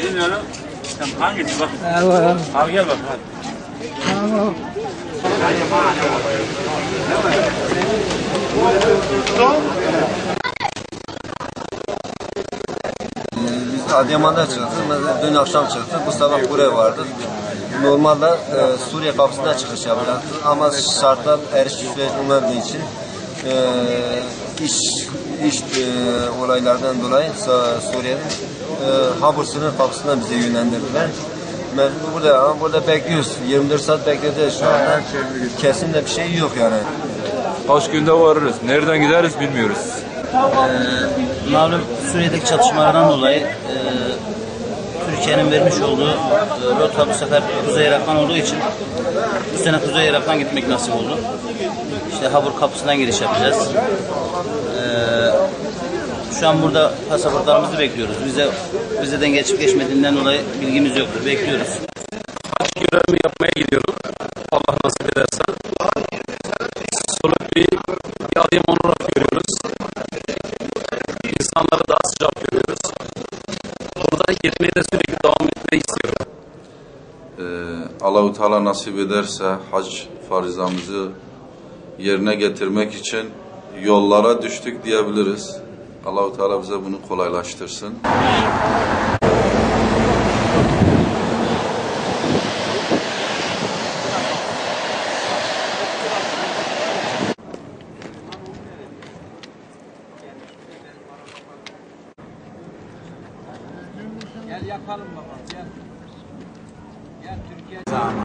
Bilmiyorum. Hangisi bak? Abi gel bak. Tamam. Biz Adıyaman'da çıktık. Dün akşam çıktık. Bu sabah buraya vardık. Normalde Suriye kapısına çıkış yapacaktık. Ama şartlar erişim süreci olmadığı için iş olaylardan dolayı Suriye'nin Habur sınır kapısına bize yönlendirdiler. Burada bekliyoruz. 24 saat bekleyeceğiz şu anda. Kesin de bir şey yok yani. Kaç günde varırız. Nereden gideriz bilmiyoruz. Malum Suriye'deki çatışmalardan dolayı Türkiye'nin vermiş olduğu rota bu sefer Kuzey Irak'tan olduğu için bu sene Kuzey Irak'tan gitmek nasip oldu. İşte Habur kapısından giriş yapacağız. Şu an burada pasaportlarımızı bekliyoruz. Vizeden geçip geçmediğinden dolayı bilgimiz yoktur. Bekliyoruz. Hac görevimi yapmaya gidiyorum. Allah nasip ederse. Soluk bir Adıyaman olarak görüyoruz. İnsanları daha sıcak görüyoruz. Burada gitmeye de sürekli devam etmeyi istiyorum. Allah-u Teala nasip ederse hac farizamızı yerine getirmek için yollara düştük diyebiliriz. Allah-u Teala bize bunu kolaylaştırsın. Gel yakalım baba.